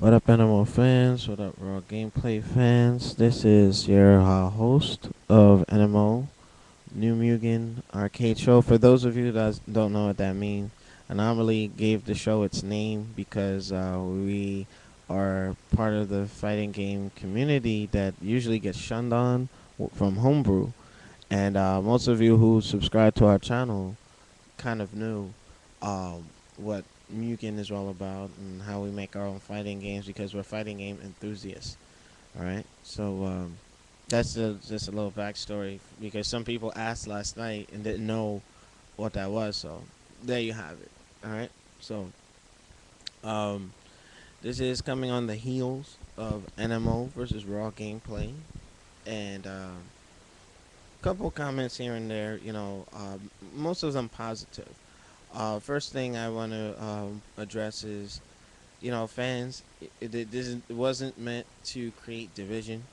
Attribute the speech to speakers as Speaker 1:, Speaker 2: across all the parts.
Speaker 1: What up, Animal fans? What up, Raw Gameplay fans? This is your host of NMO, New Mugen Arcade Show. For those of you that don't know what that means, I normally gave the show its name because we are part of the fighting game community that usually gets shunned on from homebrew. And most of you who subscribe to our channel kind of knew what Mugen is all about and how we make our own fighting games because we're fighting game enthusiasts. All right, so that's just a little backstory because some people asked last night and didn't know what that was. So there you have it. All right, so um, this is coming on the heels of NMO versus Raw Gameplay, and couple comments here and there. Most of them positive. First thing I want to address is, fans. It wasn't meant to create division,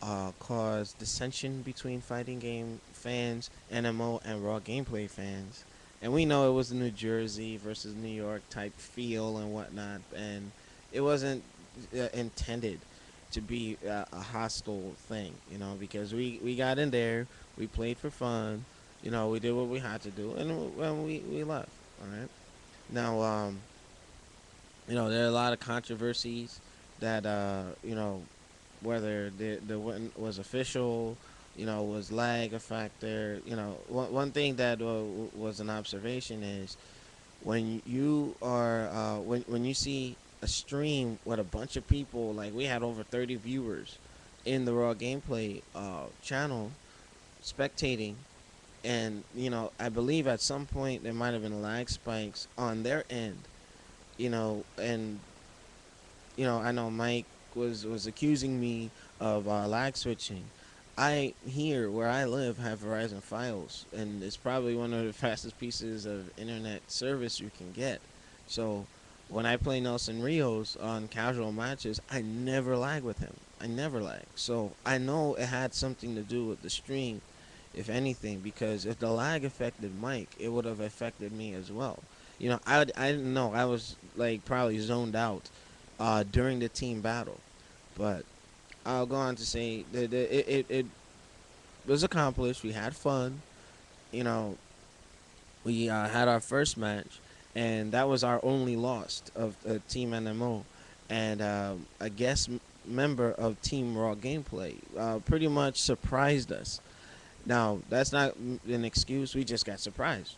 Speaker 1: cause dissension between fighting game fans, NMO, and Raw Gameplay fans. And we know it was a New Jersey versus New York type feel and whatnot, and it wasn't intended to be a hostile thing, because we got in there, we played for fun, we did what we had to do, and when we left. All right. Now, there are a lot of controversies that whether the win was official, was lag a factor. One thing that was an observation is when you are when you see a stream with a bunch of people, like we had over 30 viewers in the Raw Gameplay channel spectating, and I believe at some point there might have been lag spikes on their end, and I know Mike was accusing me of lag switching. I here where I live have Verizon Files, and it's probably one of the fastest pieces of internet service you can get. So when I play Nelson Rios on casual matches, I never lag with him. I never lag. So I know it had something to do with the stream, if anything, because if the lag affected Mike, it would have affected me as well. I didn't know. I was like probably zoned out during the team battle, but I'll go on to say that it was accomplished. We had fun. You know, we had our first match, and that was our only loss of Team NMO, and a guest member of Team Raw Gameplay pretty much surprised us. Now, that's not an excuse. We just got surprised.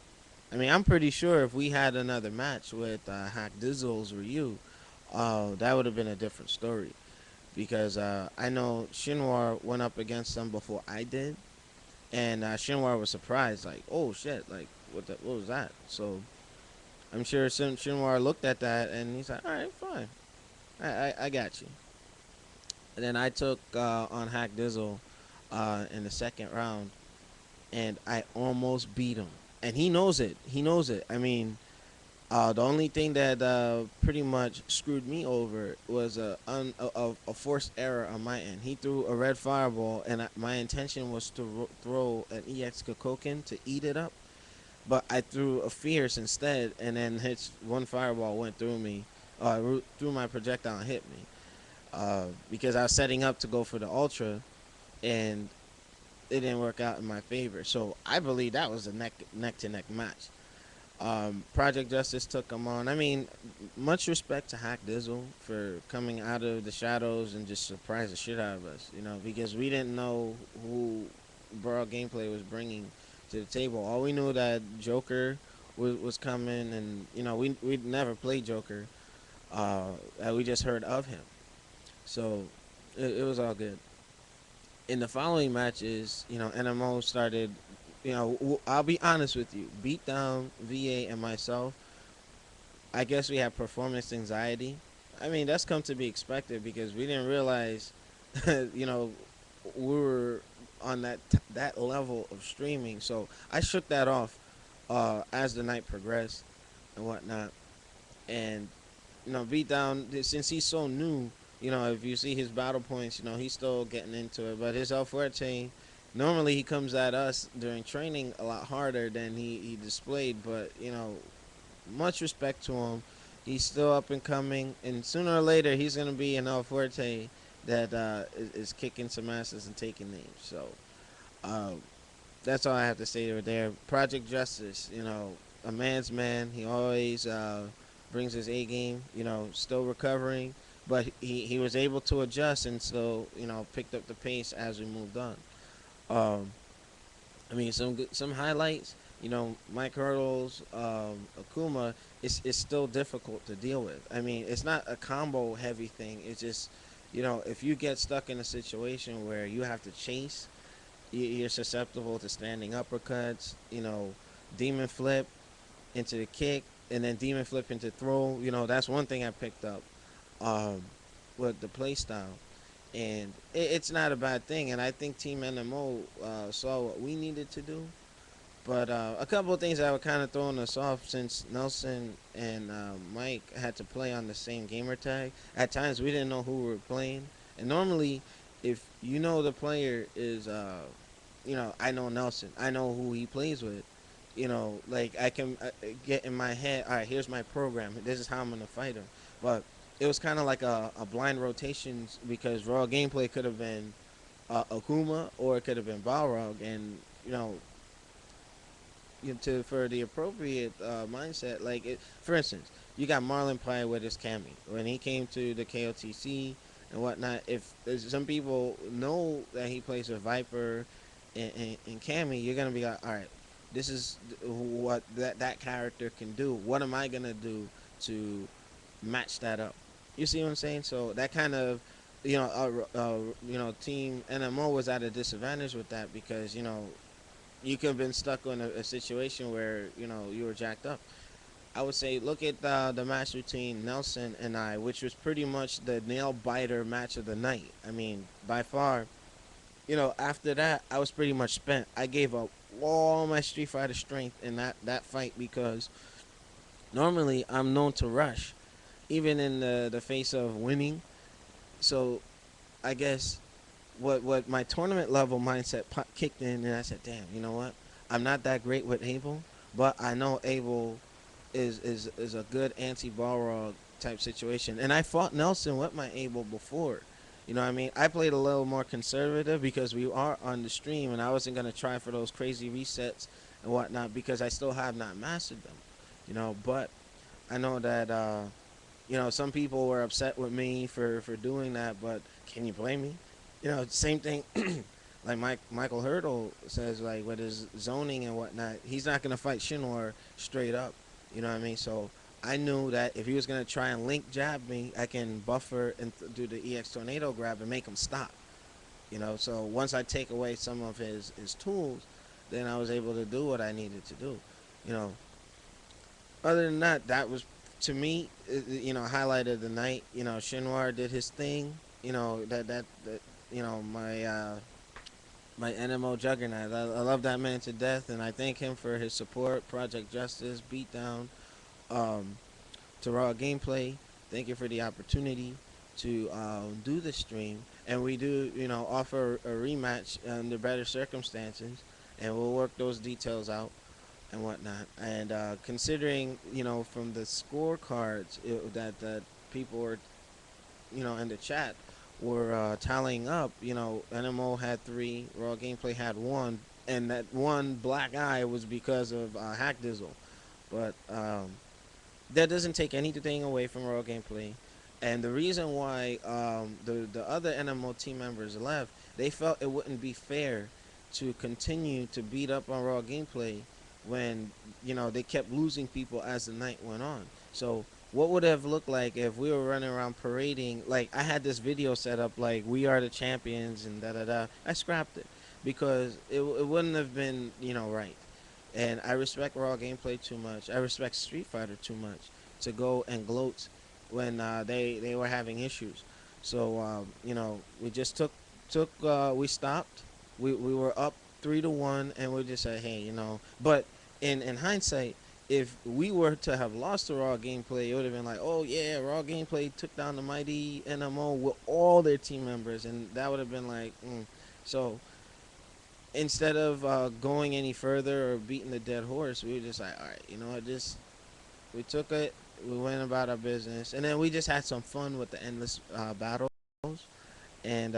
Speaker 1: I mean, I'm pretty sure if we had another match with hkdizle's Ryu, that would have been a different story. Because I know Shinwar went up against them before I did, and Shinwar was surprised, like, "Oh shit! Like, what was that?" So I'm sure Shinwar looked at that and he's like, "All right, fine, I got you." And then I took on hkdizle in the second round, and I almost beat him, and he knows it. He knows it. I mean, the only thing that pretty much screwed me over was a forced error on my end. He threw a red fireball, and my intention was to throw an EX Kokoken to eat it up, but I threw a fierce instead, and then his one fireball went through me, through my projectile and hit me, because I was setting up to go for the ultra, and it didn't work out in my favor. So I believe that was a neck to neck match. Project Justice took him on. I mean, much respect to hkdizle for coming out of the shadows and just surprised the shit out of us, because we didn't know who Brawl Gameplay was bringing to the table. All we knew that Joker was coming, and, we'd never played Joker. We just heard of him. So it was all good. In the following matches, NMO started, I'll be honest with you, Beatdown, VA, and myself, I guess we have performance anxiety. I mean, that's come to be expected because we didn't realize, you know, we were on that level of streaming. So I shook that off as the night progressed and whatnot. And Beatdown, since he's so new, if you see his battle points, he's still getting into it. But his El Fuerte, normally he comes at us during training a lot harder than he displayed. But much respect to him. He's still up and coming, and sooner or later he's gonna be an El Fuerte that is kicking some asses and taking names. So uh, that's all I have to say over there. Project Justice, a man's man. He always brings his A game. Still recovering, but he was able to adjust and still picked up the pace as we moved on. Um, I mean, some highlights. Mike Hurdle's Akuma is still difficult to deal with. I mean, it's not a combo heavy thing. It's just, if you get stuck in a situation where you have to chase, you're susceptible to standing uppercuts. Demon flip into the kick, and then demon flip into throw. That's one thing I picked up um, with the play style, and it's not a bad thing. And I think Team NMO saw what we needed to do. But a couple of things that were kind of throwing us off since Nelson and Mike had to play on the same gamer tag. At times we didn't know who we were playing, and normally, if you know the player is, I know Nelson, I know who he plays with. Like I can get in my head. All right, here's my program. This is how I'm gonna fight him. But it was kind of like a blind rotation because Rawgameplay could have been Akuma or it could have been Balrog, and for the appropriate mindset. Like, for instance, you got Marlon Pye with his Cammy when he came to the KOTC and whatnot. If some people know that he plays with Viper and Cammy, you're gonna be like, all right, this is what that character can do. What am I gonna do to match that up? You see what I'm saying? So that kind of Team NMO was at a disadvantage with that because you could have been stuck in a situation where you were jacked up. I would say look at the match between Nelson and I, which was pretty much the nail biter match of the night. I mean, by far. After that, I was pretty much spent. I gave up all my Street Fighter strength in that fight because normally I'm known to rush, even in the face of winning. So I guess what my tournament level mindset kicked in, and I said, "Damn, you know what? I'm not that great with Abel, but I know Abel is a good anti Balrog type situation." And I fought Nelson with my Abel before. You know what I mean? I played a little more conservative because we are on the stream, and I wasn't gonna try for those crazy resets and whatnot because I still have not mastered them. But I know that some people were upset with me for doing that, but can you blame me? Same thing. Like Michael Hurdle says, like with his zoning and whatnot, he's not gonna fight Shinwar straight up. You know what I mean? So I knew that if he was gonna try and link jab me, I can buffer and do the EX tornado grab and make him stop. So once I take away some of his tools, then I was able to do what I needed to do. You know, Other than that, that was to me, highlight of the night. Shinwar did his thing. That my NMO juggernaut. I love that man to death, and I thank him for his support. Project Justice, Beatdown, um, to Rawgameplay. Thank you for the opportunity to do the stream, and we do, offer a rematch under better circumstances, and we'll work those details out and whatnot. And considering, from the scorecards that people were, in the chat were tallying up, NMO had 3, Rawgameplay had 1, and that one black eye was because of hkdizle. But that doesn't take anything away from Rawgameplay. And the reason why the other NMO team members left, they felt it wouldn't be fair to continue to beat up on Rawgameplay when they kept losing people as the night went on. So what would it have looked like if we were running around parading? Like, I had this video set up like we are the champions and da da da. I scrapped it because it wouldn't have been right. And I respect Rawgameplay too much. I respect Street Fighter too much to go and gloat when they were having issues. So we just we stopped. We were up 3-1, and we just said, hey, But in hindsight, if we were to have lost to Rawgameplay, it would have been like, oh yeah, Rawgameplay took down the mighty NMO with all their team members, and that would have been like, so instead of going any further or beating the dead horse, we were just like, all right, you know what, we took it. we went about our business, and then we just had some fun with the endless battles. And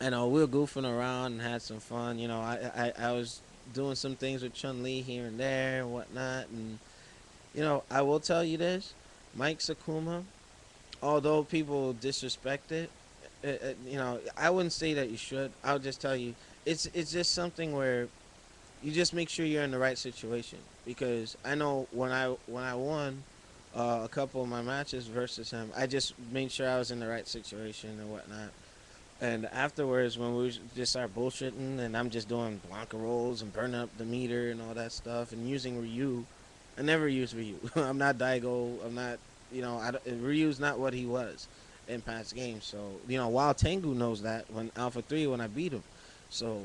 Speaker 1: you know, we were goofing around and had some fun. You know, I was doing some things with Chun Li here and there and whatnot. And you know, I will tell you this, Mike Sakuma. Although people disrespect you know, I wouldn't say that you should. I'll just tell you, it's just something where you just make sure you're in the right situation. Because I know when I won a couple of my matches versus him, I just made sure I was in the right situation and whatnot. And afterwards, when we just start bullshitting, and I'm just doing Blanca rolls and burning up the meter and all that stuff, and using Ryu, I never use Ryu. I'm not Daigo. I'm not, you know, Ryu's not what he was in past games. So, you know, while Tengu knows that when Alpha 3 when I beat him. So,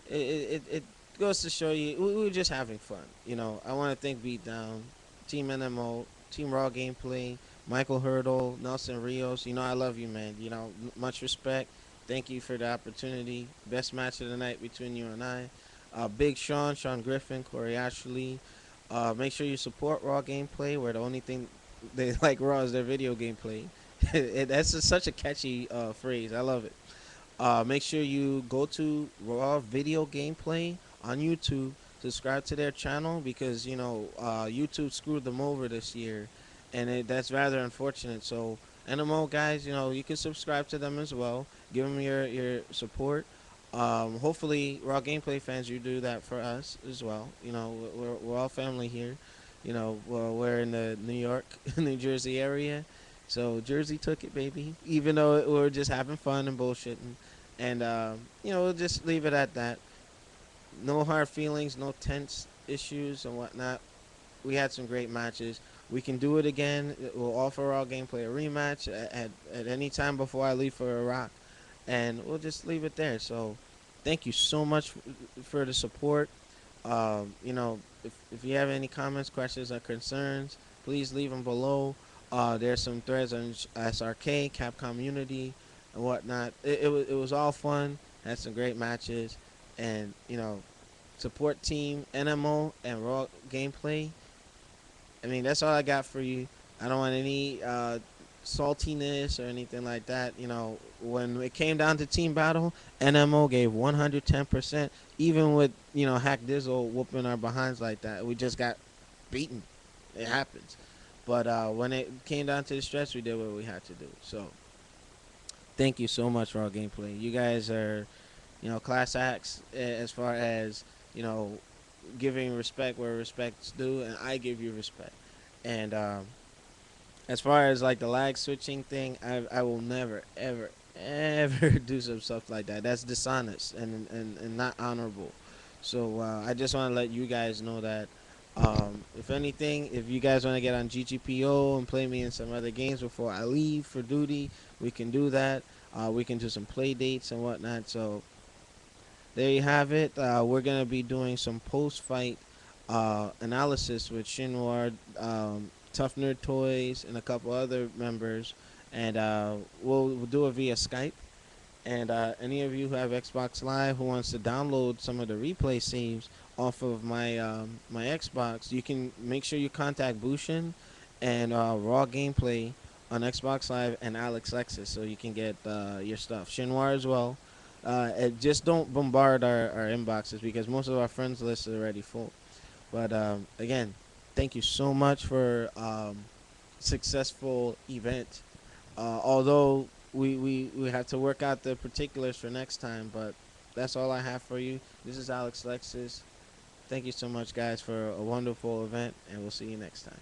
Speaker 1: it goes to show you, we were just having fun. You know, I want to thank Beatdown, Team NMO, Team Raw Gameplay, Michael Hurdle, Nelson Rios. You know, I love you, man. You know, much respect. Thank you for the opportunity. Best match of the night between you and I. Big Sean Griffin, Corey Ashley. Make sure you support Raw Gameplay, where the only thing they like Raw is their video gameplay. That's such a catchy phrase. I love it. Make sure you go to Raw Video Gameplay on YouTube. Subscribe to their channel because you know YouTube screwed them over this year, and that's rather unfortunate. So NMO guys, you know you can subscribe to them as well. Give them your support. Hopefully, Raw Gameplay fans, you do that for us as well. You know we're all family here. You know we're in the New York, New Jersey area. So Jersey took it, baby. Even though we were just having fun and bullshitting, and you know, we'll just leave it at that. No hard feelings, no tense issues and whatnot. We had some great matches. We can do it again. We'll offer our gameplay a rematch at any time before I leave for Iraq, and we'll just leave it there. So, thank you so much for the support. You know, if you have any comments, questions, or concerns, please leave them below. There's some threads on SRK, Capcom Unity, and whatnot. It was all fun. Had some great matches, and you know, support team NMO and Raw Gameplay. I mean, that's all I got for you. I don't want any saltiness or anything like that. You know, when it came down to team battle, NMO gave 110%. Even with you know hkdizle whooping our behinds like that, we just got beaten. It happens. But when it came down to the stretch, we did what we had to do. So thank you so much for our gameplay. You guys are, you know, class acts as far as you know, giving respect where respect's due, and I give you respect. And as far as like the lag switching thing, I will never ever do some stuff like that. That's dishonest and not honorable. So I just want to let you guys know that if anything, if you guys want to get on GGPO and play me in some other games before I leave for duty, we can do that. We can do some play dates and whatnot. So there you have it. We're gonna be doing some post-fight analysis with Shinwar, Tough Nerd Toys, and a couple other members, and we'll do it via Skype. And any of you who have Xbox Live who wants to download some of the replay saves off of my Xbox, you can make sure you contact Bushin and Raw Gameplay on Xbox Live and Alexlexus so you can get your stuff. Shinwar as well. Just don't bombard our inboxes because most of our friends list is already full. But again, thank you so much for successful event. Although we have to work out the particulars for next time, but that's all I have for you. This is Alexlexus. Thank you so much, guys, for a wonderful event, and we'll see you next time.